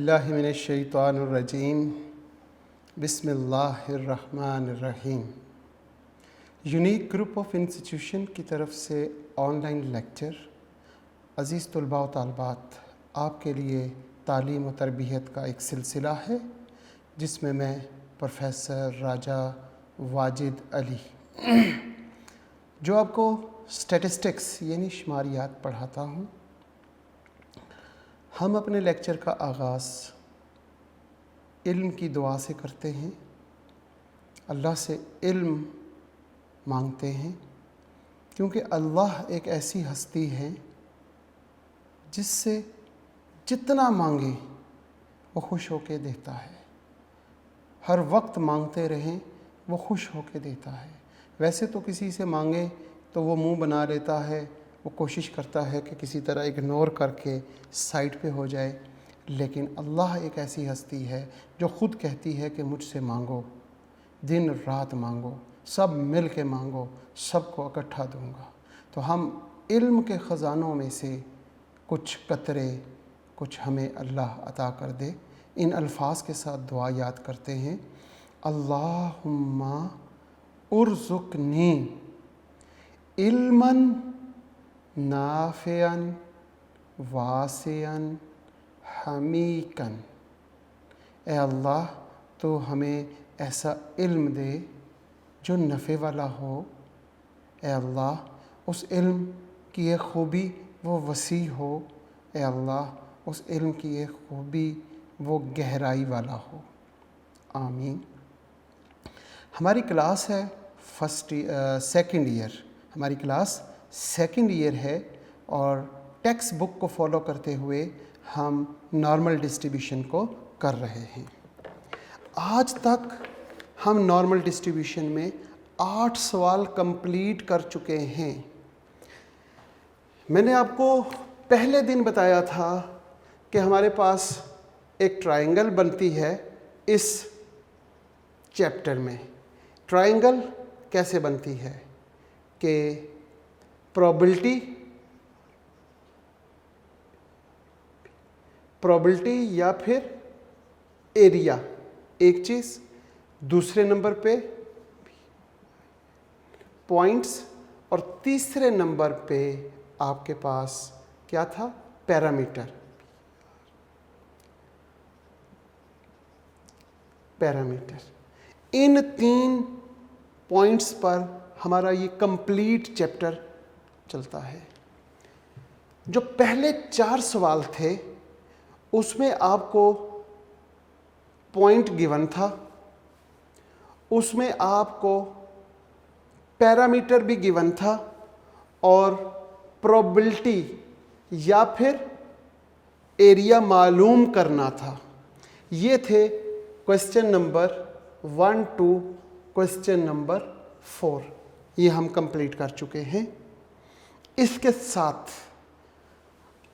बिल्लाहि मिनश्शैतानिर्रजीम बिस्मिल्लाहिर्रहमानिर्रहीम। Unique group of institution की तरफ से ऑनलाइन लेक्चर अज़ीज़ तलबा व तालिबात, आपके लिए तालीम व तरबियत का एक सिलसिला है जिसमें मैं प्रोफेसर राजा वाजिद अली जो आपको स्टैटिस्टिक्स यानी शुमारियात पढ़ाता हूँ। हम अपने लेक्चर का आगाज़ इल्म की दुआ से करते हैं, अल्लाह से इल्म मांगते हैं, क्योंकि अल्लाह एक ऐसी हस्ती है जिससे जितना मांगे वो खुश होकर देता है। हर वक्त मांगते रहें, वो खुश होकर देता है। वैसे तो किसी से मांगे तो वो मुंह बना लेता है, वो कोशिश करता है कि किसी तरह इग्नोर करके साइड पे हो जाए, लेकिन अल्लाह एक ऐसी हस्ती है जो ख़ुद कहती है कि मुझसे मांगो, दिन रात मांगो, सब मिल के मांगो, सबको इकट्ठा दूंगा। तो हम इल्म के ख़ज़ानों में से कुछ कतरे कुछ हमें अल्लाह अता कर दे। इन अल्फाज के साथ दुआ याद करते हैं। अल्लाहुम्मा उर्ज़ुक़नी इल्मन नाफ़िअन वासिअन हमीकन। ए अल्लाह, तो हमें ऐसा इल्म दे जो नफ़े वाला हो। ए अल्लाह, उस इल्म की एक ख़ूबी वो वसी हो। ए अल्लाह, उस इल्म की एक ख़ूबी वो गहराई वाला हो। आमीन। हमारी क्लास है सेकंड ईयर, हमारी क्लास सेकंड ईयर है और टेक्स्ट बुक को फॉलो करते हुए हम नॉर्मल डिस्ट्रीब्यूशन को कर रहे हैं। आज तक हम नॉर्मल डिस्ट्रीब्यूशन में 8 सवाल कंप्लीट कर चुके हैं। मैंने आपको पहले दिन बताया था कि हमारे पास एक ट्रायंगल बनती है इस चैप्टर में। ट्रायंगल कैसे बनती है कि प्रोबेबिलिटी या फिर एरिया एक चीज़, दूसरे नंबर पे पॉइंट्स और तीसरे नंबर पे आपके पास क्या था, पैरामीटर। इन 3 पॉइंट्स पर हमारा ये कंप्लीट चैप्टर चलता है। जो पहले 4 सवाल थे उसमें आपको पॉइंट गिवन था, उसमें आपको पैरामीटर भी गिवन था और प्रोबेबिलिटी या फिर एरिया मालूम करना था। ये थे question number 1 to question number 4। ये हम कंप्लीट कर चुके हैं। इसके साथ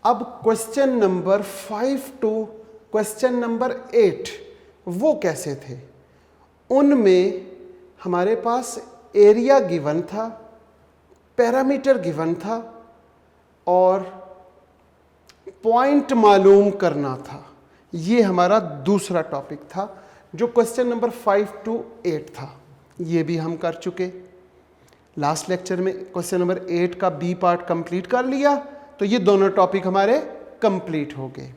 अब question number 5 to question number 8 वो कैसे थे। उनमें हमारे पास एरिया गिवन था, पैरामीटर गिवन था और पॉइंट मालूम करना था। ये हमारा दूसरा टॉपिक था जो क्वेश्चन नंबर 5 to 8 था। ये भी हम कर चुके। लास्ट लेक्चर में क्वेश्चन नंबर 8 का बी पार्ट कंप्लीट कर लिया, तो ये दोनों टॉपिक हमारे कंप्लीट हो गए।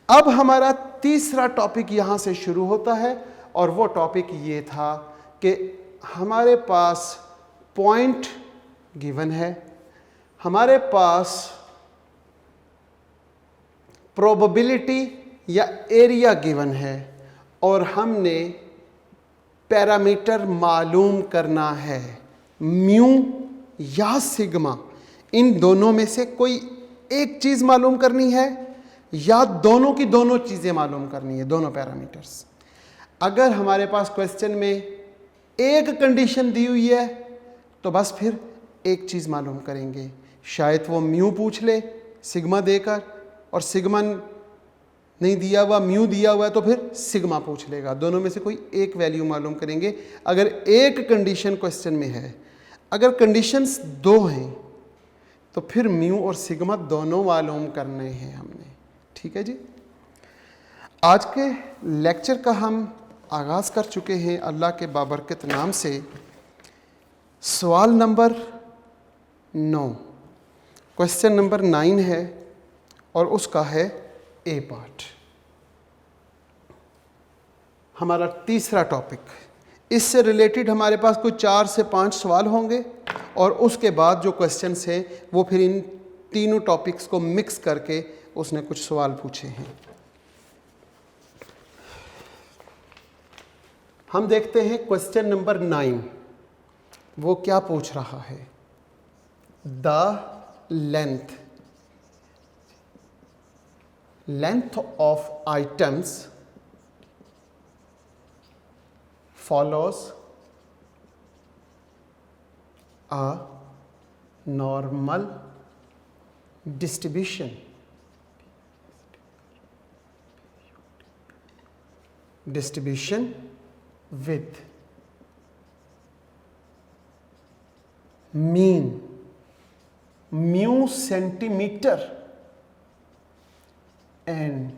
अब हमारा तीसरा टॉपिक यहाँ से शुरू होता है और वो टॉपिक ये था कि हमारे पास पॉइंट गिवन है, हमारे पास प्रोबेबिलिटी या एरिया गिवन है और हमने पैरामीटर मालूम करना है, म्यू या सिग्मा। इन दोनों में से कोई एक चीज़ मालूम करनी है या दोनों की दोनों चीज़ें मालूम करनी है, दोनों पैरामीटर्स। अगर हमारे पास क्वेश्चन में एक कंडीशन दी हुई है तो बस फिर एक चीज़ मालूम करेंगे। शायद वो म्यू पूछ ले सिग्मा देकर, और सिग्मा नहीं दिया हुआ, म्यू दिया हुआ है तो फिर सिग्मा पूछ लेगा। दोनों में से कोई एक वैल्यू मालूम करेंगे अगर एक कंडीशन क्वेश्चन में है। अगर कंडीशंस 2 हैं तो फिर म्यू और सिग्मा दोनों मालूम करने हैं हमने। ठीक है जी। आज के लेक्चर का हम आगाज़ कर चुके हैं अल्लाह के बाबरकत नाम से। सवाल नंबर 9, क्वेश्चन नंबर 9 है और उसका है ए पार्ट, हमारा तीसरा टॉपिक। इससे रिलेटेड हमारे पास कुछ 4 से 5 सवाल होंगे और उसके बाद जो क्वेश्चंस हैं वो फिर इन तीनों टॉपिक्स को मिक्स करके उसने कुछ सवाल पूछे हैं। हम देखते हैं क्वेश्चन नंबर 9, वो क्या पूछ रहा है। The length of items follows a normal distribution with mean mu centimeter and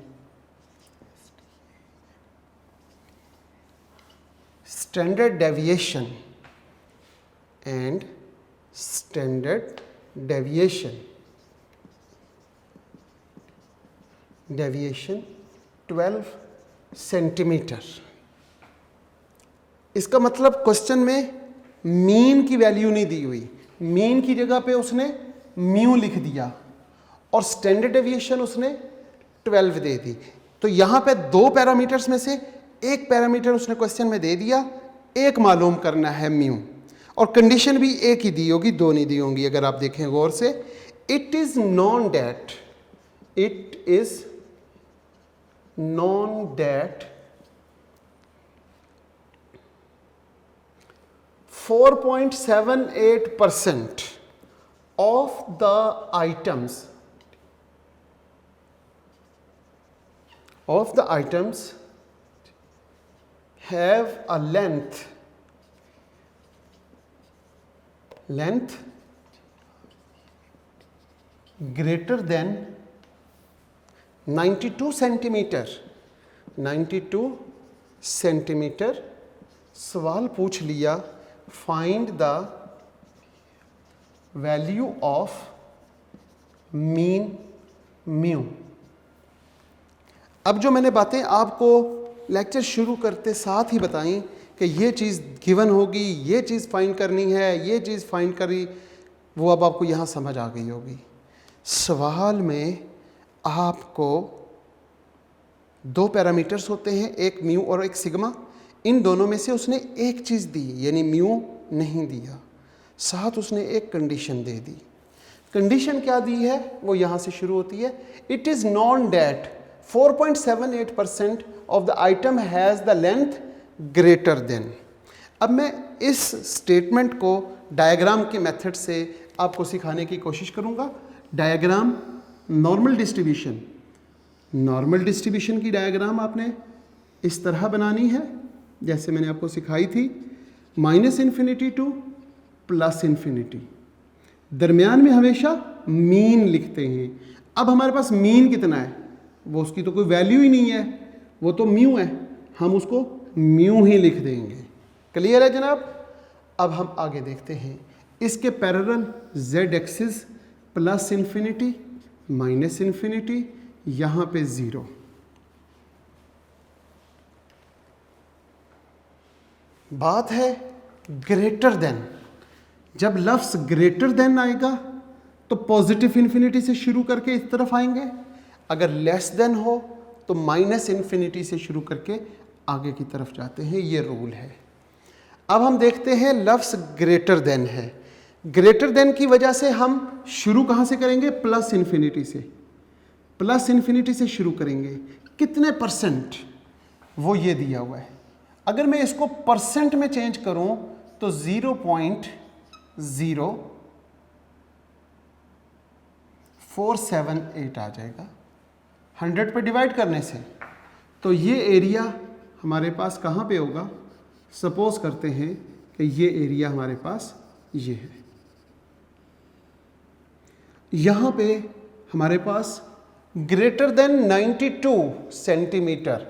standard deviation deviation 12 centimetre. इसका मतलब क्वेश्चन में मीन की वैल्यू नहीं दी हुई, मीन की जगह पे उसने म्यू लिख दिया और स्टैंडर्ड डेविएशन उसने 12 दे दी। तो यहाँ पे 2 पैरामीटर्स में से एक पैरामीटर उसने क्वेश्चन में दे दिया, एक मालूम करना है म्यू, और कंडीशन भी एक ही दी होगी, 2 नहीं दी होंगी। अगर आप देखें गौर से, it is non that 4.78% of the items have a length greater than 92 centimetre. सवाल पूछ लिया, find the value of mean mu. अब जो मैंने बातें आपको लेक्चर शुरू करते साथ ही बताई कि ये चीज़ गिवन होगी, ये चीज़ फाइंड करनी है, ये चीज़ फाइंड करी, वो अब आपको यहाँ समझ आ गई होगी। सवाल में आपको 2 पैरामीटर्स होते हैं, एक म्यू और एक सिग्मा। इन दोनों में से उसने एक चीज़ दी, यानी म्यू नहीं दिया, साथ उसने एक कंडीशन दे दी। कंडीशन क्या दी है वो यहाँ से शुरू होती है, it is non that 4.78% of the item has the length greater than. अब मैं इस स्टेटमेंट को डायग्राम के मेथड से आपको सिखाने की कोशिश करूँगा। डायग्राम नॉर्मल डिस्ट्रीब्यूशन की डायग्राम आपने इस तरह बनानी है जैसे मैंने आपको सिखाई थी, -∞ टू +∞। दरमियान में हमेशा मीन लिखते हैं। अब हमारे पास मीन कितना है, वो उसकी तो कोई वैल्यू ही नहीं है, वो तो म्यू है, हम उसको म्यू ही लिख देंगे। क्लियर है जनाब। अब हम आगे देखते हैं, इसके पैरेलल z एक्सिस +∞, -∞, यहाँ पे 0। बात है ग्रेटर देन। जब लफ्ज़ ग्रेटर देन आएगा तो पॉजिटिव इन्फिनिटी से शुरू करके इस तरफ आएंगे, अगर लेस देन हो तो -∞ से शुरू करके आगे की तरफ जाते हैं। ये रूल है। अब हम देखते हैं लफ्ज़ ग्रेटर देन है। ग्रेटर देन की वजह से हम शुरू कहाँ से करेंगे, +∞ से। +∞ से शुरू करेंगे। कितने परसेंट, वो ये दिया हुआ है। अगर मैं इसको परसेंट में चेंज करूं तो 0.0478 आ जाएगा 100 पे डिवाइड करने से। तो ये एरिया हमारे पास कहाँ पे होगा, सपोज करते हैं कि ये एरिया हमारे पास ये है। यहाँ पे हमारे पास ग्रेटर देन 92 सेंटीमीटर।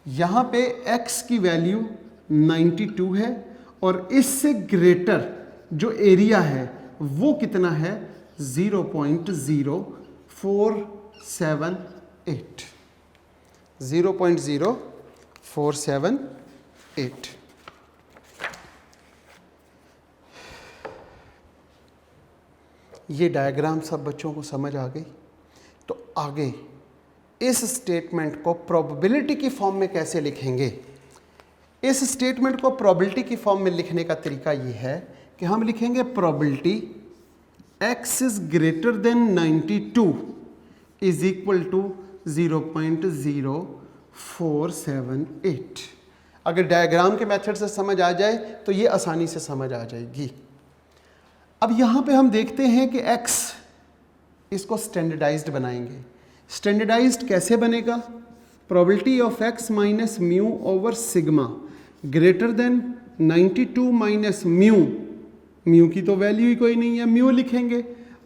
यहाँ पे x की वैल्यू 92 है और इससे ग्रेटर जो एरिया है वो कितना है 0.0478। 0.0478। ये डायग्राम सब बच्चों को समझ आ गई। तो आगे इस स्टेटमेंट को प्रोबेबिलिटी की फॉर्म में कैसे लिखेंगे? इस स्टेटमेंट को प्रोबेबिलिटी की फॉर्म में लिखने का तरीका ये है कि हम लिखेंगे probability x is greater than 92 is equal to 0.0478। अगर डायग्राम के मेथड से समझ आ जाए तो ये आसानी से समझ आ जाएगी। अब यहाँ पे हम देखते हैं कि x, इसको स्टैंडर्डाइज्ड बनाएंगे। स्टैंडर्डाइज्ड कैसे बनेगा? Probability of x minus mu over sigma greater than 92 minus mu, mu की तो वैल्यू ही कोई नहीं है, म्यू लिखेंगे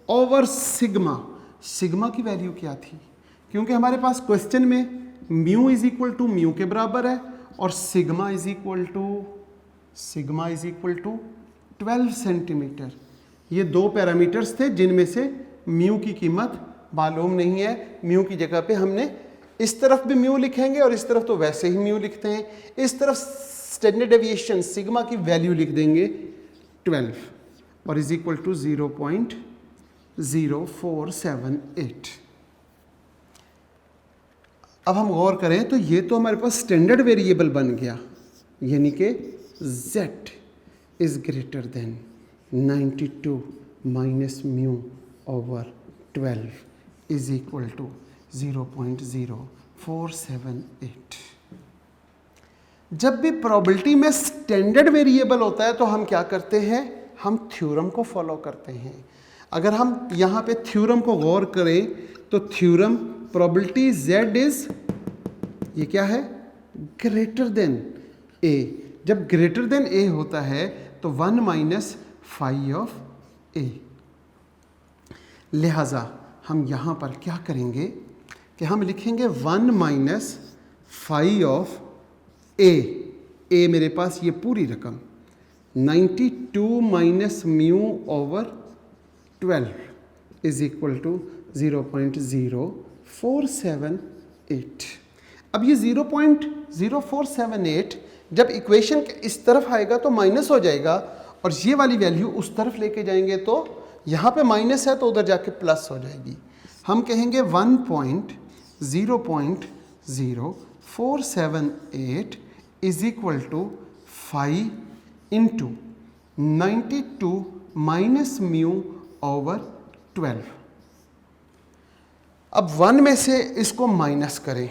ओवर सिग्मा। सिग्मा की वैल्यू क्या थी? क्योंकि हमारे पास क्वेश्चन में mu is equal to mu के बराबर है और sigma is equal to 12 centimetre. ये दो पैरामीटर्स थे जिनमें से म्यू की कीमत मालूम नहीं है। म्यू की जगह पे हमने इस तरफ भी म्यू लिखेंगे और इस तरफ तो वैसे ही म्यू लिखते हैं। इस तरफ स्टैंडर्ड डेविएशन सिग्मा की वैल्यू लिख देंगे 12 और इज इक्वल टू 0.0478। अब हम गौर करें तो ये तो हमारे पास स्टैंडर्ड वेरिएबल बन गया, यानी कि z is greater than 92 minus mu over 12 is equal to 0.0478। जब भी प्रोबेबिलिटी में स्टैंडर्ड वेरिएबल होता है तो हम क्या करते हैं? हम थ्योरम को फॉलो करते हैं। अगर हम यहाँ पे थ्योरम को गौर करें तो थ्योरम प्रोबेबिलिटी z इज, ये क्या है? Greater than a। जब ग्रेटर देन a होता है तो 1 माइनस फाई ऑफ a। लिहाजा हम यहाँ पर क्या करेंगे कि हम लिखेंगे 1 minus phi of a। a मेरे पास ये पूरी रकम 92 minus mu over 12 is equal to 0.0478। अब ये 0.0478 जब इक्वेशन के इस तरफ आएगा तो माइनस हो जाएगा और ये वाली वैल्यू उस तरफ लेके जाएंगे तो यहाँ पे माइनस है तो उधर जाके प्लस हो जाएगी। हम कहेंगे 1.0.0478 is equal to 5 into 92 minus mu over 12। अब 1 में से इसको माइनस करें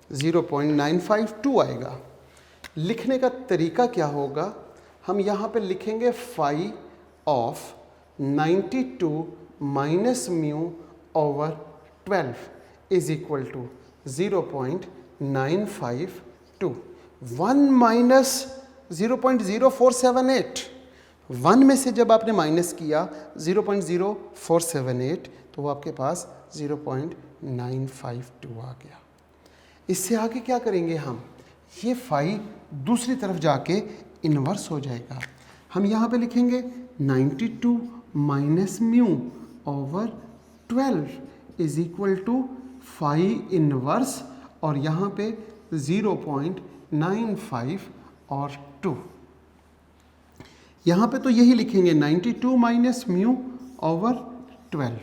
0.952 आएगा। लिखने का तरीका क्या होगा? हम यहाँ पे लिखेंगे phi of 92 minus mu over 12 is equal to 0.952। 1 minus 0.0478, 1 में से जब आपने माइनस किया 0.0478 तो वो आपके पास 0.952 आ गया। इससे आगे क्या करेंगे हम? ये फाई दूसरी तरफ जाके इन्वर्स हो जाएगा। हम यहाँ पे लिखेंगे 92 minus mu over 12 is equal to phi inverse और यहाँ पे 0.95 और 2। यहाँ पे तो यही लिखेंगे 92 minus mu over 12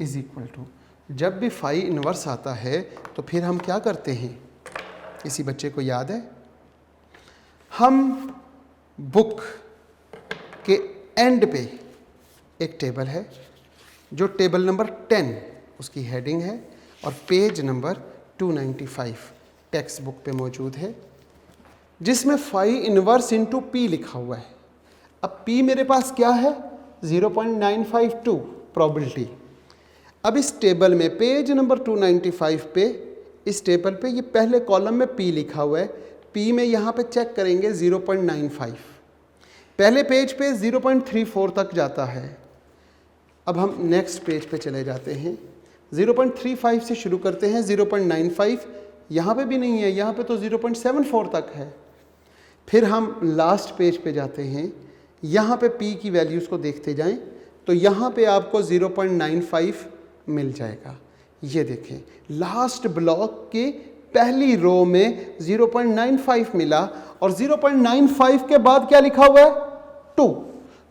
is equal to, जब भी फाई इन्वर्स आता है तो फिर हम क्या करते हैं? किसी बच्चे को याद है? हम बुक के एंड पे एक टेबल है जो टेबल नंबर 10 उसकी हेडिंग है और पेज नंबर 295 टेक्स्ट बुक पे मौजूद है, जिसमें फाई इन्वर्स इंटू पी लिखा हुआ है। अब पी मेरे पास क्या है? 0.952 प्रोबेबिलिटी। अब इस टेबल में पेज नंबर 295 पे, इस टेबल पे ये पहले कॉलम में पी लिखा हुआ है। पी में यहाँ पे चेक करेंगे 0.95, पहले पेज पे 0.34 तक जाता है। अब हम नेक्स्ट पेज पे चले जाते हैं। 0.35 से शुरू करते हैं, 0.95, यहाँ पे भी नहीं है, यहाँ पे तो 0.74 तक है। फिर हम लास्ट पेज पे जाते हैं, यहाँ पे p की वैल्यूज़ को देखते जाएं तो यहाँ पे आपको 0.95 मिल जाएगा। ये देखें, लास्ट ब्लॉक के पहली रो में 0.95 मिला और 0.95 के बाद क्या लिखा हुआ है, 2।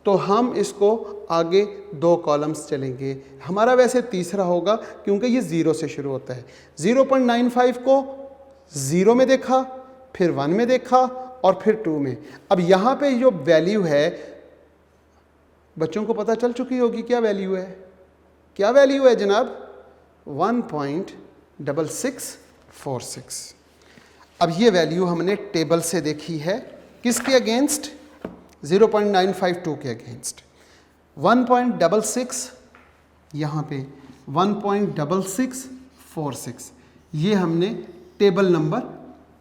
तो हम इसको आगे 2 कॉलम्स चलेंगे, हमारा वैसे तीसरा होगा क्योंकि ये 0 से शुरू होता है। 0.95 को 0 में देखा, फिर 1 में देखा और फिर 2 में। अब यहाँ पे जो वैल्यू है बच्चों को पता चल चुकी होगी, क्या वैल्यू है, क्या वैल्यू है जनाब, 1.6646। अब ये वैल्यू हमने टेबल से देखी है, किसके अगेंस्ट, 0.952 के अगेंस्ट। 1.66 यहाँ पे 1.6646, ये हमने टेबल नंबर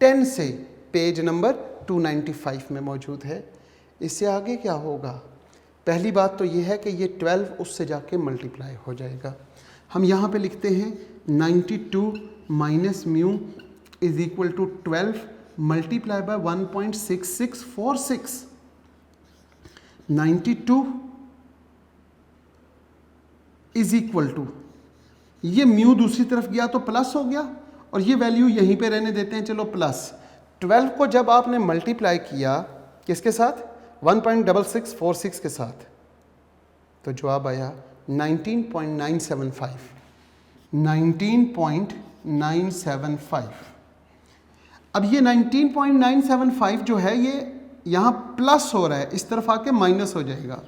10 से पेज नंबर 295 में मौजूद है। इससे आगे क्या होगा, पहली बात तो ये है कि ये 12 उससे जाके मल्टीप्लाई हो जाएगा। हम यहाँ पे लिखते हैं 92 minus mu is equal to 12 multiply by 1.6646। 92 is equal to, ये म्यू दूसरी तरफ गया तो प्लस हो गया और ये वैल्यू यहीं पे रहने देते हैं, चलो प्लस। 12 को जब आपने मल्टीप्लाई किया किसके साथ, 1.6646 के साथ, तो जवाब आया 19.975। 19.975। अब ये 19.975 जो है ये यहाँ प्लस हो रहा है, इस तरफ आके माइनस हो जाएगा।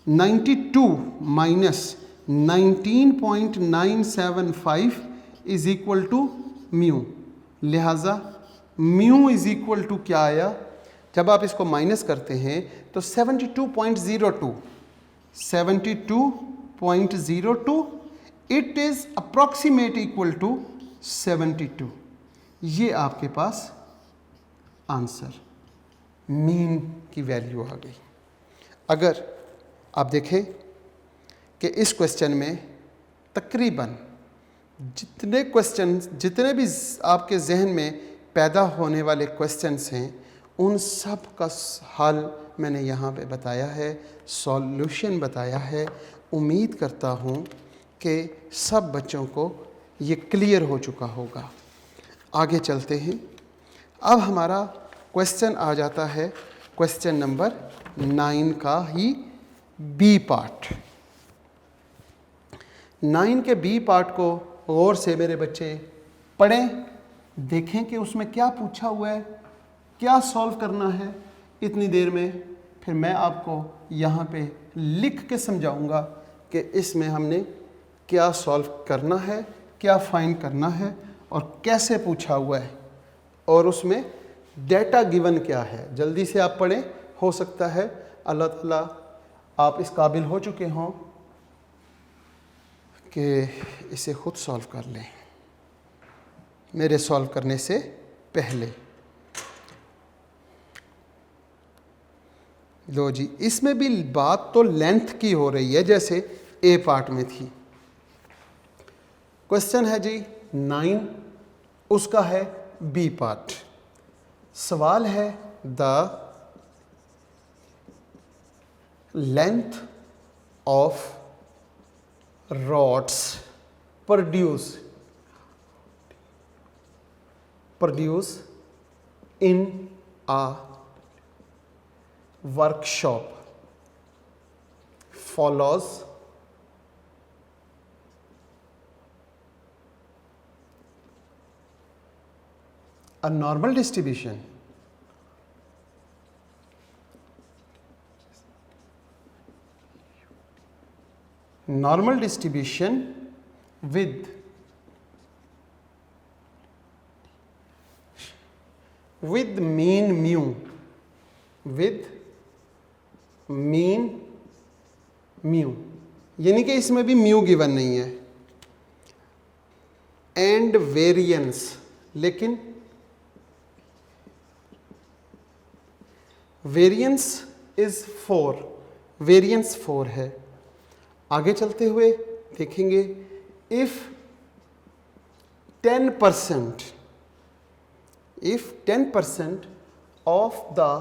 92 minus 19.975 is equal to mu, लिहाजा म्यू इज इक्वल टू क्या आया, जब आप इसको माइनस करते हैं तो 72.02, 72.02, it is approximate equal to 72। ये आपके पास आंसर, मीन की वैल्यू आ गई। अगर आप देखें कि इस क्वेश्चन में तकरीबन जितने भी आपके जहन में पैदा होने वाले क्वेश्चंस हैं, उन सब का हल मैंने यहाँ पे बताया है, सॉल्यूशन बताया है। उम्मीद करता हूँ कि सब बच्चों को ये क्लियर हो चुका होगा। आगे चलते हैं। अब हमारा क्वेश्चन आ जाता है क्वेश्चन नंबर 9 का ही बी पार्ट। 9 के बी पार्ट को गौर से मेरे बच्चे पढ़ें, देखें कि उसमें क्या पूछा हुआ है, क्या सॉल्व करना है इतनी देर में। फिर मैं आपको यहाँ पे लिख के समझाऊंगा कि इसमें हमने क्या सॉल्व करना है, क्या फाइंड करना है और कैसे पूछा हुआ है और उसमें डेटा गिवन क्या है। जल्दी से आप पढ़ें, हो सकता है अल्लाह ताला आप इस काबिल हो चुके हों कि इसे खुद सॉल्व कर लें मेरे सॉल्व करने से पहले। लो जी, इसमें भी बात तो लेंथ की हो रही है जैसे ए पार्ट में थी। क्वेश्चन है जी 9, उसका है बी पार्ट। सवाल है the length of rods produce in a workshop follows a normal distribution with mean mu, यानी कि इसमें भी म्यू गिवन नहीं है, एंड वेरिएंस, लेकिन वेरिएंस इज 4, वेरिएंस 4 है। आगे चलते हुए देखेंगे if 10%, if 10% of the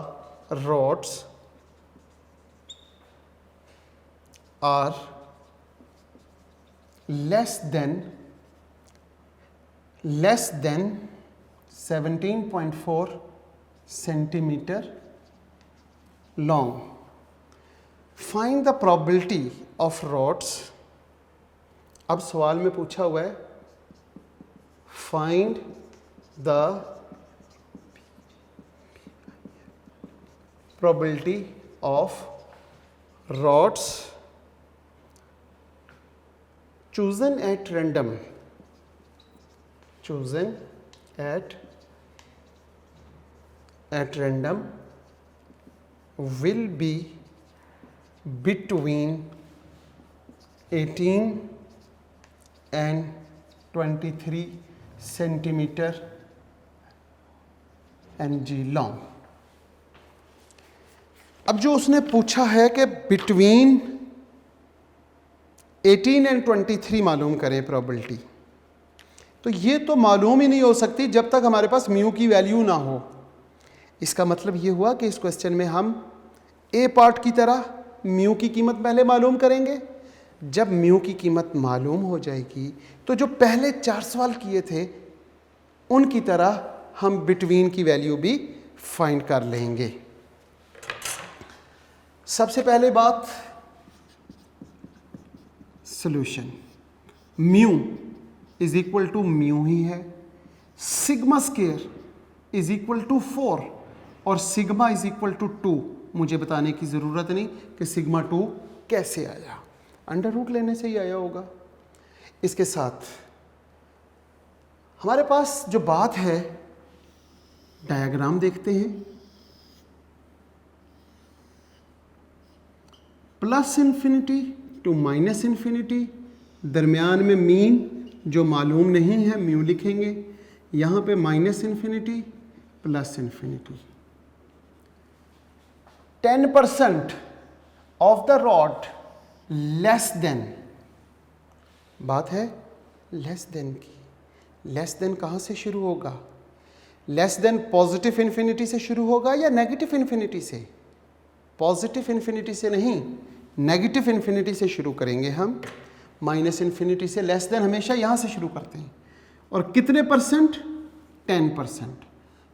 rods are less than 17.4 centimeter long, find the probability of rods. अब सवाल में पूछा हुआ है find the probability of rods chosen at random, will be between 18 and 23 centimeter ng long. अब जो उसने पूछा है कि बिटवीन 18 एंड 23 मालूम करें प्रोबेबिलिटी, तो ये तो मालूम ही नहीं हो सकती जब तक हमारे पास म्यू की वैल्यू ना हो। इसका मतलब ये हुआ कि इस क्वेश्चन में हम ए पार्ट की तरह म्यू की कीमत पहले मालूम करेंगे। जब म्यू की कीमत मालूम हो जाएगी तो जो पहले 4 सवाल किए थे उनकी तरह हम बिटवीन की वैल्यू भी फाइंड कर लेंगे। सबसे पहले बात solution, mu is equal to mu ही है, sigma square is equal to 4 और सिग्मा इज इक्वल टू 2। मुझे बताने की ज़रूरत नहीं कि सिग्मा 2 कैसे आया, अंडर रूट लेने से ही आया होगा। इसके साथ हमारे पास जो बात है, डायग्राम देखते हैं। Plus infinity to minus infinity, दरमियान में मीन जो मालूम नहीं है म्यू लिखेंगे, यहाँ पे minus infinity plus infinity. 10% of the rod less than, बात है लेस देन की। लेस देन कहाँ से शुरू होगा? लेस देन पॉजिटिव इन्फिनिटी से शुरू होगा या नेगेटिव इन्फिनिटी से? पॉजिटिव इन्फिनिटी से नहीं, नेगेटिव इन्फिनिटी से शुरू करेंगे हम। माइनस इन्फिनिटी से लेस देन हमेशा यहाँ से शुरू करते हैं। और कितने परसेंट? 10%।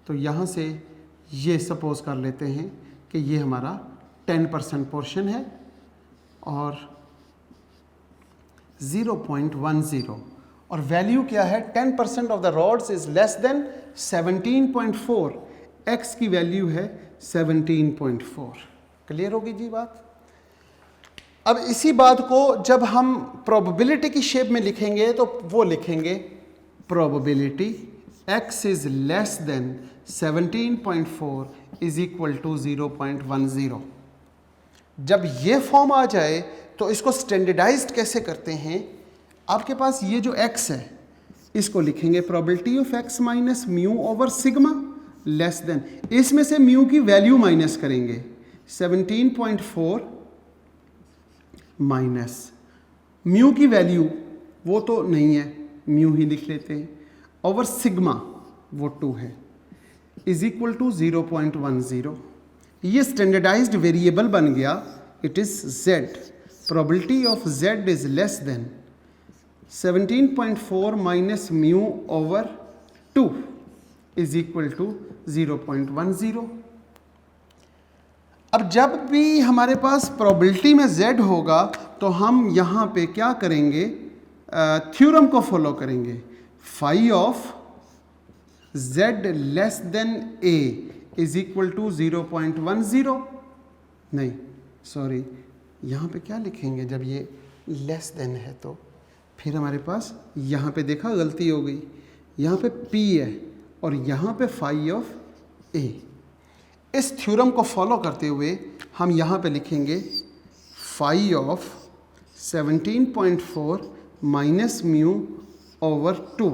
तो यहाँ से ये सपोज कर लेते हैं कि ये हमारा 10% पोर्शन है और 0.10, और वैल्यू क्या है? 10% of the rods is less than 17.4। X की वैल्यू है 17.4। क्लियर होगी जी बात? अब इसी बात को जब हम प्रोबेबिलिटी की शेप में लिखेंगे तो वो लिखेंगे probability x is less than 17.4 is equal to 0.10। जब ये फॉर्म आ जाए तो इसको स्टैंडर्डाइज्ड कैसे करते हैं? आपके पास ये जो x है इसको लिखेंगे probability of x minus mu over sigma less than, इसमें से म्यू की वैल्यू माइनस करेंगे। 17.4 माइनस म्यू की वैल्यू वो तो नहीं है, म्यू ही लिख लेते हैं, ओवर सिग्मा वो 2 है, इज इक्वल टू 0.10। ये स्टैंडर्डाइज्ड वेरिएबल बन गया, it is z। Probability of z is less than 17.4 minus mu over 2 is equal to 0.10। अब जब भी हमारे पास प्रोबेबिलिटी में z होगा तो हम यहाँ पे क्या करेंगे? थ्योरम को फॉलो करेंगे। Phi of z less than a is equal to 0.10। नहीं सॉरी, यहाँ पे क्या लिखेंगे जब ये लेस देन है? तो फिर हमारे पास यहाँ पे देखा गलती हो गई, यहाँ पे p है और यहाँ पे फाई ऑफ a। इस थ्योरम को फॉलो करते हुए हम यहाँ पे लिखेंगे phi of 17.4 minus mu over 2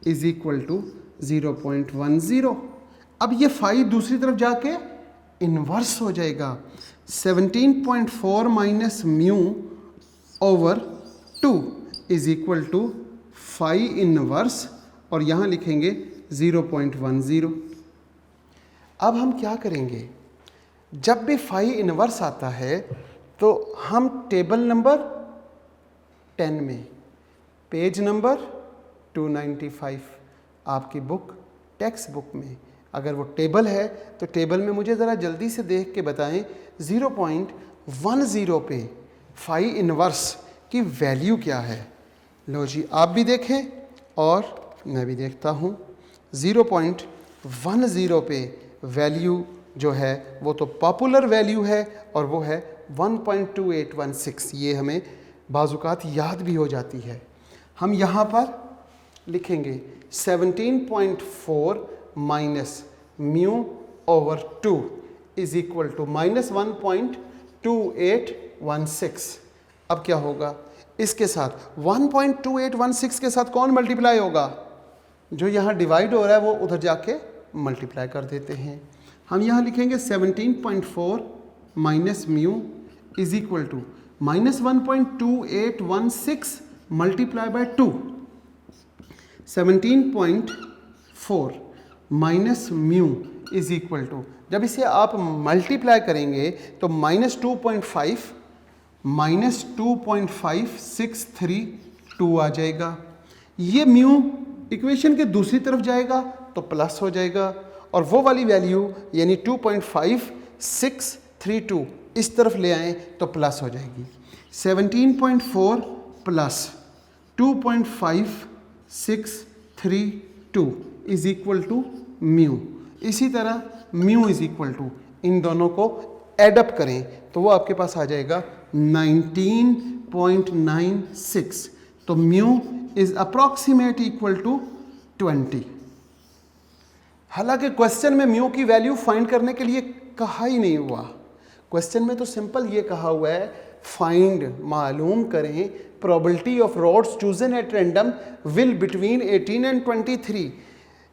is equal to 0.10। अब ये फाई दूसरी तरफ जाके इन्वर्स हो जाएगा। 17.4 minus mu over 2 is equal to phi inverse और यहाँ लिखेंगे 0.10। अब हम क्या करेंगे, जब भी फाई इनवर्स आता है तो हम टेबल नंबर 10 में, पेज नंबर 295 आपकी बुक टेक्स्ट बुक में अगर वो टेबल है तो टेबल में मुझे ज़रा जल्दी से देख के बताएं 0.10 पे फाई इनवर्स की वैल्यू क्या है। लो जी, आप भी देखें और मैं भी देखता हूँ। 0.10 पे वैल्यू जो है वो तो पॉपुलर वैल्यू है और वो है 1.2816। ये हमें बाज़ुकात याद भी हो जाती है। हम यहाँ पर लिखेंगे 17.4 minus mu over 2 is equal to minus 1.2816। अब क्या होगा, इसके साथ 1.2816 के साथ कौन मल्टीप्लाई होगा, जो यहाँ डिवाइड हो रहा है वो उधर जाके मल्टीप्लाई कर देते हैं। हम यहाँ लिखेंगे 17.4 minus mu is equal to minus 1.2816 multiply by 2। 17.4 minus mu is equal to, जब इसे आप मल्टीप्लाई करेंगे तो माइनस 2.5632 आ जाएगा। ये म्यू इक्वेशन के दूसरी तरफ जाएगा तो प्लस हो जाएगा और वो वाली वैल्यू यानी 2.5632 इस तरफ ले आएँ तो प्लस हो जाएगी। 17.4 plus 2.5632 is equal to mu. इसी तरह म्यू इज इक्वल टू, इन दोनों को एडअप करें तो वो आपके पास आ जाएगा 19.96। तो म्यू इज अप्रॉक्सीमेट इक्वल टू 20। हालांकि क्वेश्चन में म्यू की वैल्यू फाइंड करने के लिए कहा ही नहीं हुआ। क्वेश्चन में तो सिंपल ये कहा हुआ है फाइंड, मालूम करें probability of rods chosen at random will between 18 and 23।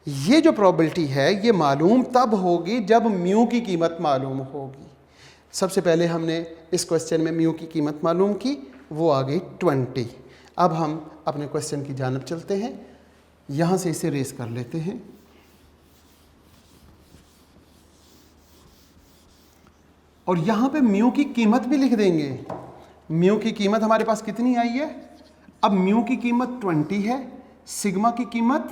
ये जो प्रोबेबिलिटी है ये मालूम तब होगी जब म्यू की कीमत मालूम होगी। सबसे पहले हमने इस क्वेश्चन में म्यू की कीमत मालूम की, वो आ गई 20। अब हम अपने क्वेश्चन की जानब चलते हैं, यहाँ से इसे रेस कर लेते हैं। और यहाँ पे म्यू की कीमत भी लिख देंगे। म्यू की कीमत हमारे पास कितनी आई है, अब म्यू की कीमत 20 है, सिग्मा की कीमत,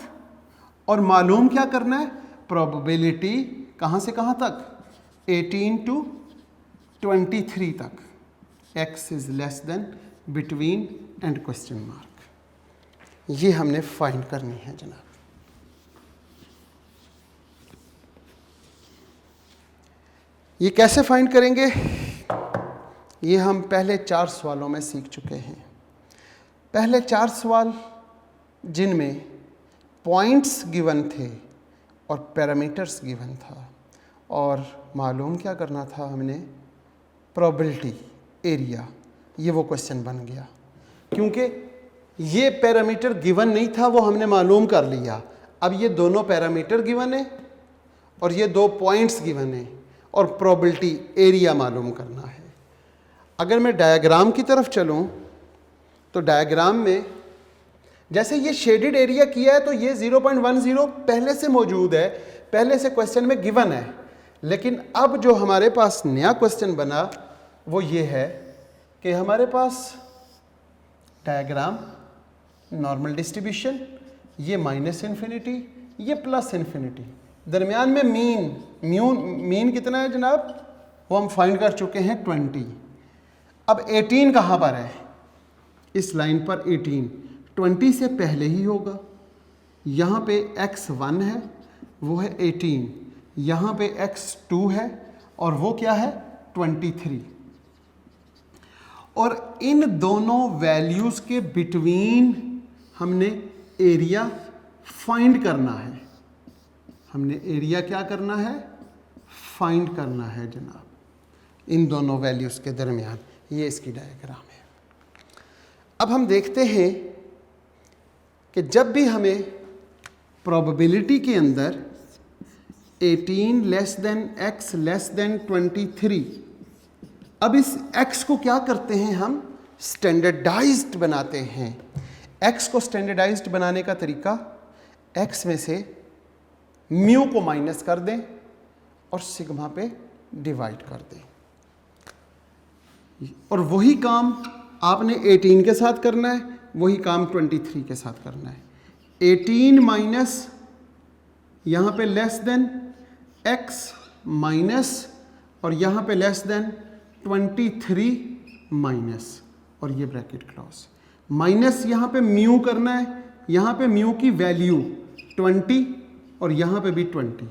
और मालूम क्या करना है, प्रोबेबिलिटी कहाँ से कहाँ तक, 18 to 23 तक, x is less then, between and question mark. ये हमने फाइंड करनी है जनाब। ये कैसे फाइंड करेंगे, ये हम पहले 4 सवालों में सीख चुके हैं। पहले 4 सवाल जिनमें पॉइंट्स गिवन थे और पैरामीटर्स गिवन था, और मालूम क्या करना था हमने, प्रोबेबिलिटी, एरिया। ये वो क्वेश्चन बन गया क्योंकि ये पैरामीटर गिवन नहीं था, वो हमने मालूम कर लिया। अब ये दोनों पैरामीटर गिवन है और ये 2 पॉइंट्स गिवन है और प्रोबेबिलिटी, एरिया मालूम करना है। अगर मैं डायग्राम की तरफ चलूँ तो डायग्राम में जैसे ये शेडेड एरिया किया है तो ये 0.10 पहले से मौजूद है, पहले से क्वेश्चन में गिवन है। लेकिन अब जो हमारे पास नया क्वेश्चन बना वो ये है कि हमारे पास डायग्राम, नॉर्मल डिस्ट्रीब्यूशन, ये -इन्फिनिटी, ये +इन्फिनिटी, दरमियान में मीन कितना है जनाब, वो हम फाइंड कर चुके हैं 20। अब 18 कहाँ पर है, इस लाइन पर 18 20 से पहले ही होगा। यहाँ पे x1 है, वो है 18, यहाँ पे x2 है और वो क्या है 23। और इन दोनों वैल्यूज़ के बिटवीन हमने एरिया फाइंड करना है। हमने एरिया क्या करना है, फाइंड करना है जनाब, इन दोनों वैल्यूज़ के दरमियान। ये इसकी डायग्राम है। अब हम देखते हैं कि जब भी हमें प्रोबेबिलिटी के अंदर 18 less than x less than 23, अब इस x को क्या करते हैं, हम स्टैंडर्डाइज्ड बनाते हैं। x को स्टैंडर्डाइज्ड बनाने का तरीका, x में से म्यू को माइनस कर दें और सिग्मा पे डिवाइड कर दें। और वही काम आपने 18 के साथ करना है, वही काम 23 के साथ करना है। 18 माइनस यहाँ पे लेस देन x माइनस और यहाँ पे लेस देन 23 माइनस, और ये ब्रैकेट क्लोज। माइनस यहाँ पे म्यू करना है, यहाँ पे म्यू की वैल्यू 20 और यहाँ पे भी 20।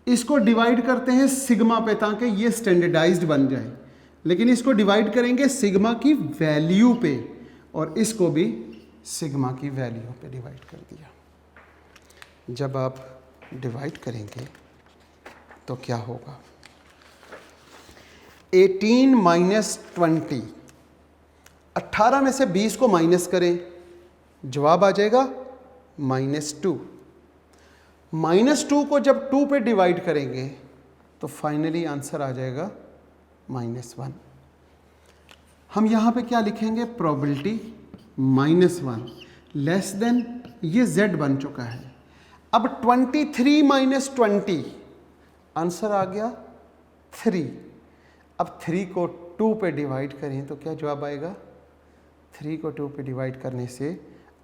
इसको डिवाइड करते हैं सिग्मा पे ताकि ये स्टैंडर्डाइज्ड बन जाए, लेकिन इसको डिवाइड करेंगे सिग्मा की वैल्यू पे और इसको भी सिग्मा की वैल्यू पे डिवाइड कर दिया। जब आप डिवाइड करेंगे तो क्या होगा? 18 माइनस 20, 18 में से 20 को माइनस करें, जवाब आ जाएगा -2। -2 को जब 2 पे डिवाइड करेंगे तो फाइनली आंसर आ जाएगा -1। हम यहाँ पे क्या लिखेंगे? प्रोबेबिलिटी -1 लेस देन, ये z बन चुका है। अब 23 माइनस 20, आंसर आ गया 3। अब 3 को 2 पे डिवाइड करें तो क्या जवाब आएगा? 3 को 2 पे डिवाइड करने से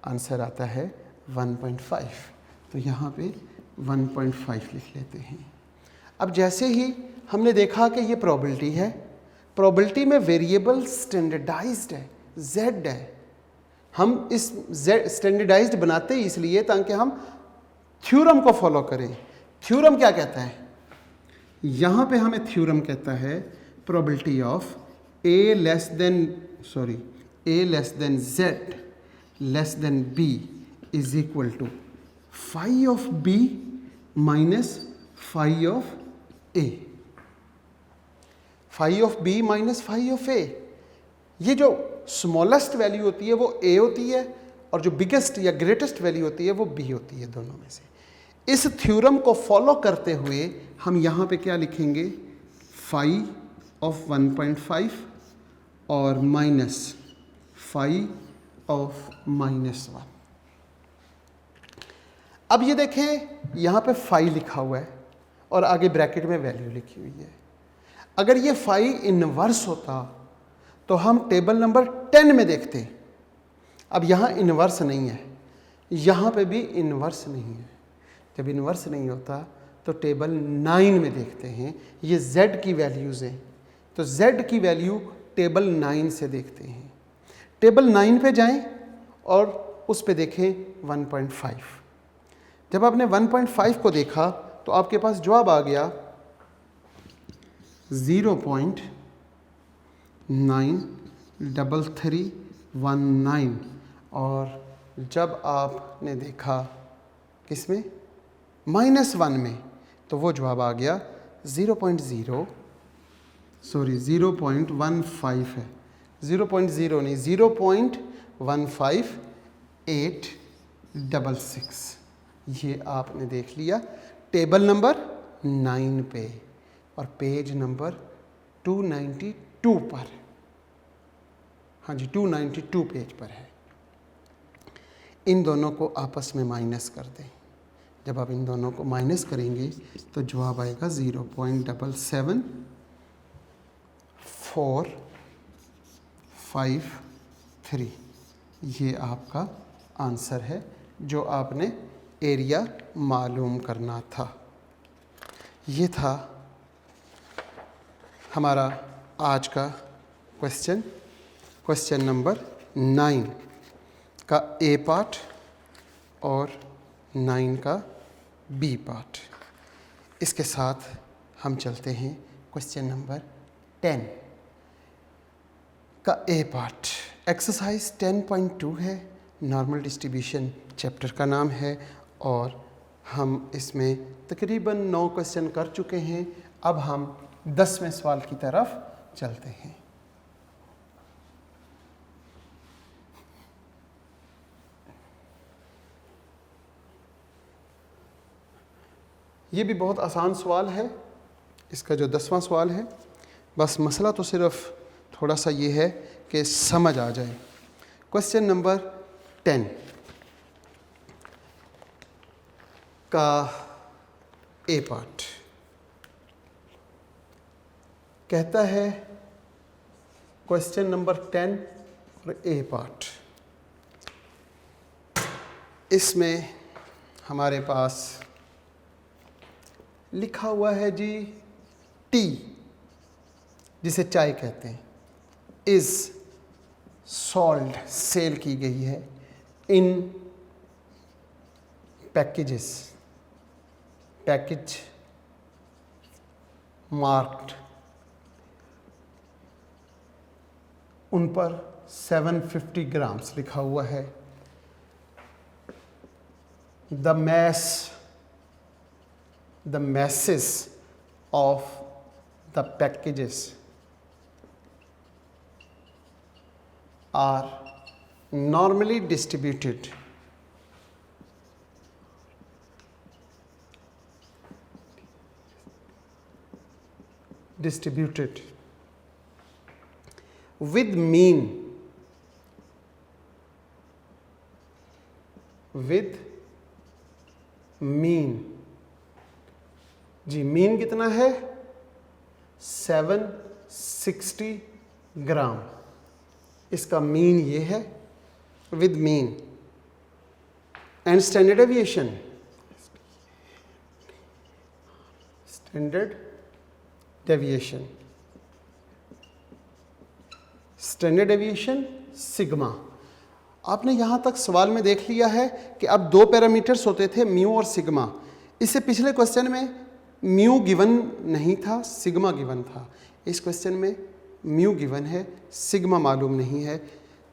आंसर आता है 1.5। तो यहाँ पे 1.5 लिख लेते हैं। अब जैसे ही हमने देखा कि ये प्रोबेबिलिटी है, प्रोबेबिलिटी में वेरिएबल स्टैंडर्डाइज्ड है, z है। हम इस z स्टैंडर्डाइज्ड बनाते ही इसलिए ताकि हम थ्योरम को फॉलो करें। थ्योरम क्या कहता है? यहाँ पे हमें थ्योरम कहता है probability of a less than z less than b is equal to phi of b minus phi of a। Phi of b minus phi of a, ये जो स्मॉलेस्ट वैल्यू होती है वो a होती है और जो बिगेस्ट या ग्रेटेस्ट वैल्यू होती है वो b होती है, दोनों में से। इस थ्योरम को फॉलो करते हुए हम यहाँ पे क्या लिखेंगे? फाई ऑफ 1.5 और माइनस फाई ऑफ -1। अब ये देखें यहाँ पे फाई लिखा हुआ है और आगे ब्रैकेट में वैल्यू लिखी हुई है। अगर ये फाई इनवर्स होता तो हम टेबल नंबर 10 में देखते। अब यहाँ इनवर्स नहीं है, यहाँ पे भी इनवर्स नहीं है। जब इनवर्स नहीं होता तो टेबल 9 में देखते हैं। ये z की वैल्यूज़ हैं, तो z की वैल्यू टेबल 9 से देखते हैं। टेबल 9 पे जाएं और उस पे देखें 1.5। जब आपने 1.5 को देखा तो आपके पास जवाब आ गया 0.93319। और जब आपने देखा किसमें? -1 में, तो वो जवाब आ गया 0.15 है। 0.0 नहीं, 0.15866। ये आपने देख लिया टेबल नंबर 9 पे और पेज नंबर 292 पर। हाँ जी, 292 पेज पर है। इन दोनों को आपस में माइनस कर दें। जब आप इन दोनों को माइनस करेंगे तो जवाब आएगा 0.77453। ये आपका आंसर है जो आपने एरिया मालूम करना था। ये था हमारा आज का क्वेश्चन नंबर 9 का ए पार्ट और 9 का बी पार्ट। इसके साथ हम चलते हैं क्वेश्चन नंबर 10 का ए पार्ट। एक्सरसाइज 10.2 है, नॉर्मल डिस्ट्रीब्यूशन चैप्टर का नाम है और हम इसमें तकरीबन 9 क्वेश्चन कर चुके हैं। अब हम 10वें सवाल की तरफ चलते हैं। ये भी बहुत आसान सवाल है, इसका जो 10वां सवाल है। बस मसला तो सिर्फ थोड़ा सा ये है कि समझ आ जाए। क्वेश्चन नंबर 10, का ए पार्ट कहता है, क्वेश्चन नंबर 10 और ए पार्ट, इसमें हमारे पास लिखा हुआ है जी टी, जिसे चाय कहते हैं, इज सोल्ड, सेल की गई है इन पैकेजेस, पैकेज मार्क्ड, उन पर 750 ग्राम्स लिखा हुआ है। The masses of the packages are normally distributed with mean जी, मीन कितना है? 760 ग्राम। इसका मीन ये है, with mean and standard deviation, standard deviation sigma. आपने यहाँ तक सवाल में देख लिया है कि अब दो पैरामीटर्स होते थे, म्यू और सिग्मा। इससे पिछले क्वेश्चन में म्यू गिवन नहीं था, सिग्मा गिवन था। इस क्वेश्चन में म्यू गिवन है, सिग्मा मालूम नहीं है।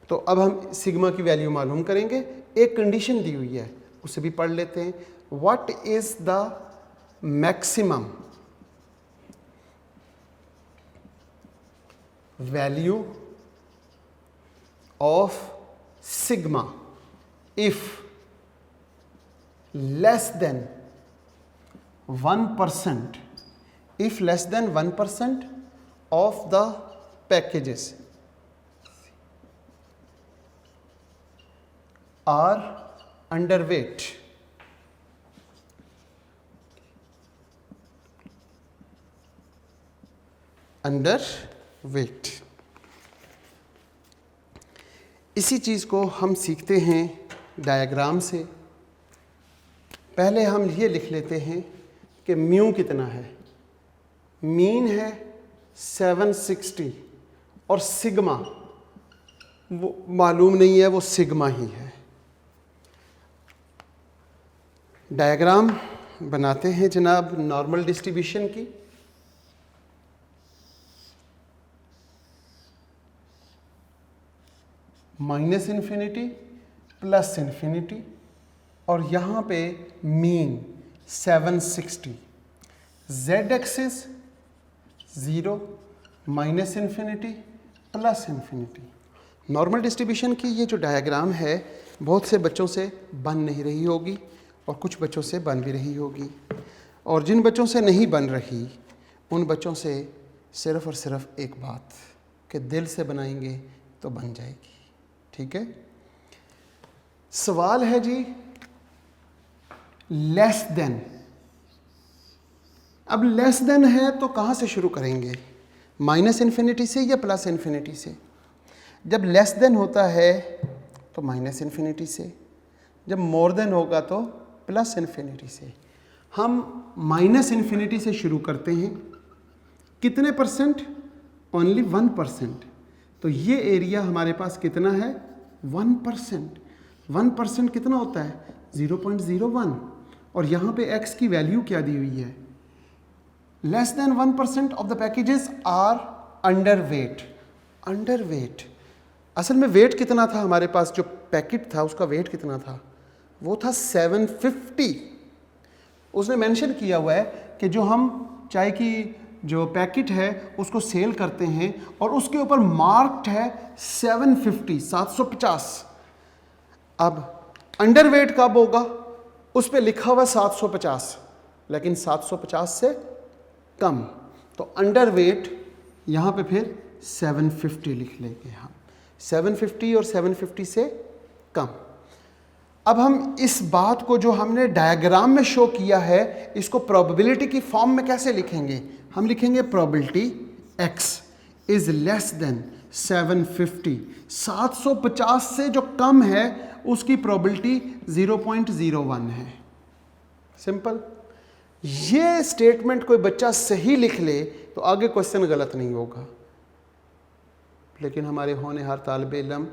तो अब हम सिग्मा की वैल्यू मालूम करेंगे। एक कंडीशन दी हुई है, उसे भी पढ़ लेते हैं। What is the maximum value of sigma if less than 1%, if less than 1% of the packages are underweight, इसी चीज़ को हम सीखते हैं डायग्राम से। पहले हम ये लिख लेते हैं कि म्यू कितना है। मीन है 760 और सिग्मा वो मालूम नहीं है, वो सिग्मा ही है। डायग्राम बनाते हैं जनाब नॉर्मल डिस्ट्रीब्यूशन की। माइनस इन्फिनिटी प्लस इन्फिनिटी और यहाँ पे mean 760, Z axis 0, minus infinity plus infinity. Normal distribution की ये जो डायग्राम है बहुत से बच्चों से बन नहीं रही होगी और कुछ बच्चों से बन भी रही होगी, और जिन बच्चों से नहीं बन रही उन बच्चों से सिर्फ़ और सिर्फ एक बात कि दिल से बनाएंगे तो बन जाएगी। ठीक है, सवाल है जी लेस देन। अब लेस देन है तो कहाँ से शुरू करेंगे? माइनस इन्फिनिटी से या प्लस इन्फिनिटी से? जब लेस देन होता है तो माइनस इन्फिनिटी से, जब मोर देन होगा तो प्लस इन्फिनिटी से। हम माइनस इन्फिनिटी से शुरू करते हैं। कितने परसेंट? ओनली 1%। तो ये एरिया हमारे पास कितना है? 1%। 1% कितना होता है? 0.01। और यहाँ पे x की वैल्यू क्या दी हुई है? Less than 1% of the packages are under weight. Under weight, असल में वेट कितना था हमारे पास? जो पैकेट था उसका वेट कितना था? वो था 750। उसने मेंशन किया हुआ है कि जो हम चाय की जो पैकेट है उसको सेल करते हैं और उसके ऊपर मार्क्ड है 750, 750। अब अंडर वेट कब होगा? उस पे लिखा हुआ 750, लेकिन 750 से कम। तो अंडर वेट यहाँ पे फिर 750 लिख लेंगे हम, 750 और 750 से कम। अब हम इस बात को जो हमने डायग्राम में शो किया है, इसको प्रोबेबिलिटी की फॉर्म में कैसे लिखेंगे? हम लिखेंगे probability x is less than 750। 750 से जो कम है उसकी प्रोबेबिलिटी 0.01 है। सिंपल। ये स्टेटमेंट कोई बच्चा सही लिख ले तो आगे क्वेश्चन गलत नहीं होगा, लेकिन हमारे होनहार तालिब इल्म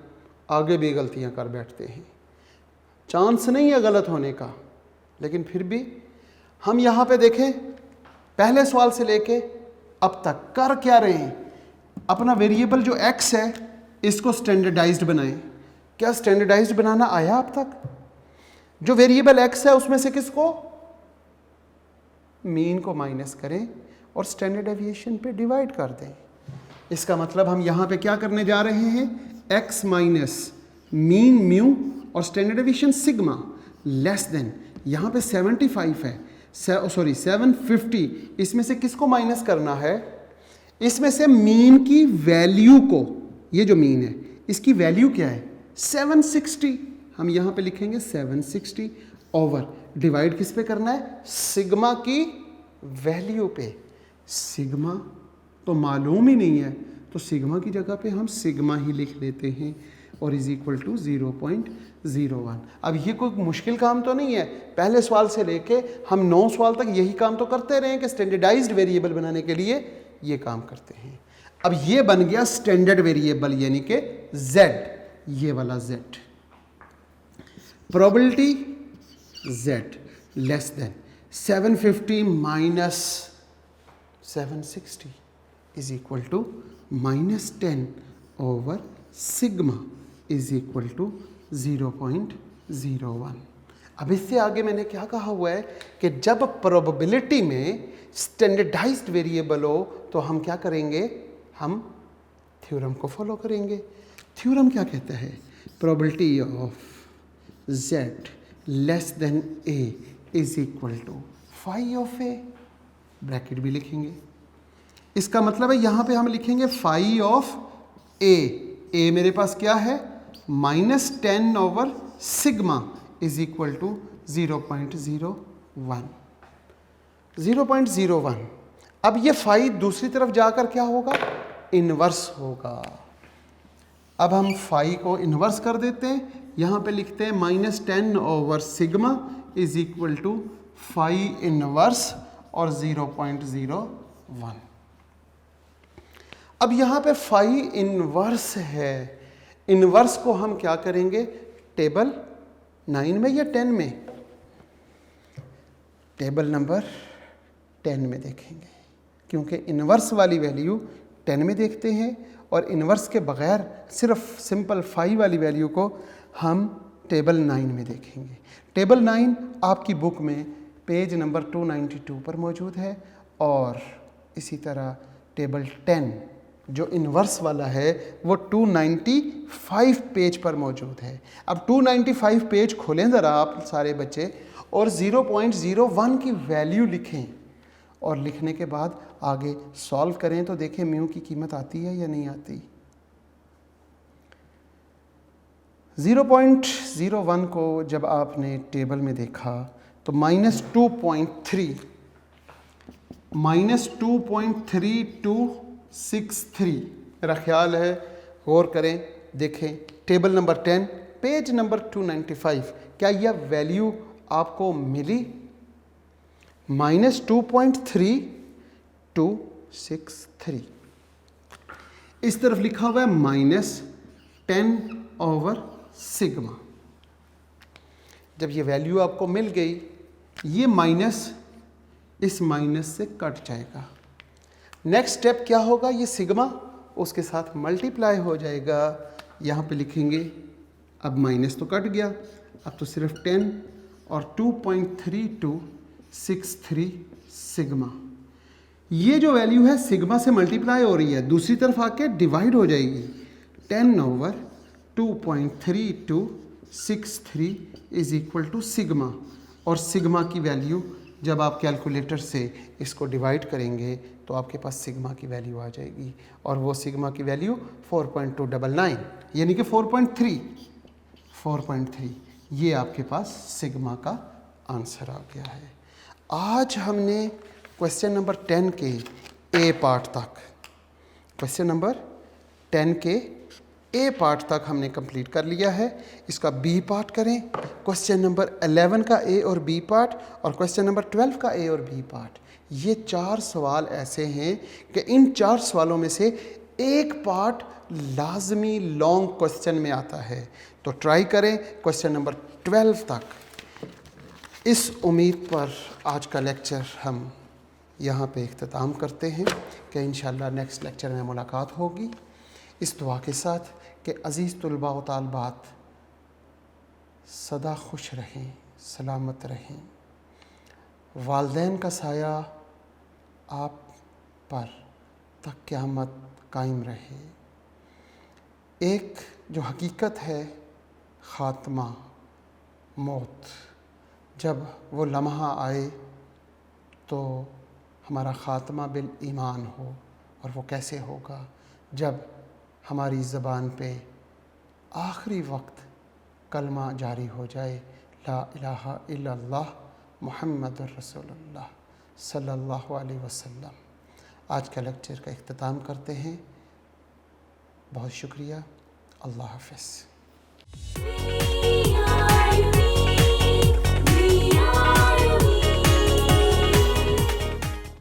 आगे भी गलतियां कर बैठते हैं। चांस नहीं है गलत होने का, लेकिन फिर भी हम यहाँ पे देखें, पहले सवाल से लेके अब तक कर क्या रहे हैं? अपना वेरिएबल जो x है इसको स्टैंडर्डाइज्ड बनाएं। क्या स्टैंडर्डाइज्ड बनाना आया अब तक? जो वेरिएबल x है उसमें से किसको, मीन को माइनस करें और स्टैंडर्ड डेविएशन पे डिवाइड कर दें। इसका मतलब हम यहाँ पे क्या करने जा रहे हैं? x माइनस मीन म्यू और standard deviation sigma less than, यहाँ पे 75 है, 750, इसमें से किसको माइनस करना है? इसमें से मीन की वैल्यू को, ये जो मीन है इसकी वैल्यू क्या है? 760। हम यहाँ पे लिखेंगे 760 ओवर डिवाइड किस पे करना है? सिग्मा की वैल्यू पे। सिग्मा तो मालूम ही नहीं है, तो सिग्मा की जगह पे हम सिग्मा ही लिख लेते हैं और इज इक्वल टू 0.01। अब ये कोई मुश्किल काम तो नहीं है। पहले सवाल से लेके हम 9 सवाल तक यही काम तो करते रहे हैं कि स्टैंडर्डाइज्ड वेरिएबल बनाने के लिए ये काम करते हैं। अब ये बन गया स्टैंडर्ड वेरिएबल यानी कि z, ये वाला z। Probability z less than 750 minus 760 is equal to -10 over sigma is equal to 0.01। अब इससे आगे मैंने क्या कहा हुआ है कि जब प्रोबेबिलिटी में स्टैंडर्डाइज्ड वेरिएबल हो तो हम क्या करेंगे? हम थ्योरम को फॉलो करेंगे। थ्योरम क्या कहता है? Probability of z less than a is equal to phi of a, bracket भी लिखेंगे। इसका मतलब है यहाँ पे हम लिखेंगे फाई ऑफ a। a मेरे पास क्या है? -10 over sigma is equal to 0.01। 0.01। अब ये फाई दूसरी तरफ जाकर क्या होगा? इन्वर्स होगा। अब हम फाई को इन्वर्स कर देते हैं, यहाँ पे लिखते हैं -10 over sigma is equal to phi inverse और 0.01। अब यहाँ पे फाई इन्वर्स है, इन्वर्स को हम क्या करेंगे? टेबल 9 में या 10 में? टेबल नंबर 10 में देखेंगे, क्योंकि इन्वर्स वाली वैल्यू 10 में देखते हैं और इन्वर्स के बगैर सिर्फ सिंपल फाई वाली वैल्यू को हम टेबल 9 में देखेंगे। टेबल 9 आपकी बुक में पेज नंबर 292 पर मौजूद है और इसी तरह टेबल 10 जो इन्वर्स वाला है वो 295 पेज पर मौजूद है। अब 295 पेज खोलें ज़रा आप सारे बच्चे और 0.01 की वैल्यू लिखें और लिखने के बाद आगे सॉल्व करें तो देखें म्यू की कीमत आती है या नहीं आती। 0.01 को जब आपने टेबल में देखा तो -2.3 -2.3263 मेरा ख्याल है, गौर करें, देखें टेबल नंबर 10 पेज नंबर 295, क्या यह वैल्यू आपको मिली? -2.3263। इस तरफ लिखा हुआ है -10 ओवर सिग्मा। जब ये वैल्यू आपको मिल गई, ये माइनस इस माइनस से कट जाएगा। नेक्स्ट स्टेप क्या होगा? ये सिग्मा उसके साथ मल्टीप्लाई हो जाएगा। यहाँ पे लिखेंगे, अब माइनस तो कट गया, अब तो सिर्फ 10 और 2.3263 सिग्मा। ये जो वैल्यू है सिग्मा से मल्टीप्लाई हो रही है, दूसरी तरफ आके डिवाइड हो जाएगी। 10 over 2.3263 is equal to sigma, और सिग्मा की वैल्यू जब आप कैलकुलेटर से इसको डिवाइड करेंगे तो आपके पास सिग्मा की वैल्यू आ जाएगी, और वो सिग्मा की वैल्यू 4.299 यानी कि 4.3। ये आपके पास सिग्मा का आंसर आ गया है। आज हमने क्वेश्चन नंबर 10 के ए पार्ट तक, क्वेश्चन नंबर 10 के ए पार्ट तक हमने कंप्लीट कर लिया है। इसका बी पार्ट करें, क्वेश्चन नंबर 11 का ए और बी पार्ट और क्वेश्चन नंबर 12 का ए और बी पार्ट। ये 4 सवाल ऐसे हैं कि इन 4 सवालों में से एक पार्ट लाजमी लॉन्ग क्वेश्चन में आता है। तो ट्राई करें क्वेश्चन नंबर 12 तक। इस उम्मीद पर आज का लेक्चर हम यहाँ पे इख्तिताम करते हैं कि इंशाअल्लाह नेक्स्ट लेक्चर में मुलाकात होगी। इस दुआ के साथ कि अज़ीज़ तुलबा व तालबात सदा खुश रहें, सलामत रहें, वालदैन का साया आप पर तक क़यामत कायम रहे। एक जो हकीकत है ख़ात्मा, मौत, जब वो लम्हा आए तो हमारा ख़ात्मा बिल ईमान हो। और वो कैसे होगा? जब हमारी ज़बान पे आखिरी वक्त कलमा जारी हो जाए, ला इलाहा इल्लल्लाह मुहम्मदुर रसूलुल्लाह सल्लल्लाहु अलैहि वसल्लम। आज का लेक्चर का इख्तिताम करते हैं। बहुत शुक्रिया। अल्लाह हाफ़िज़।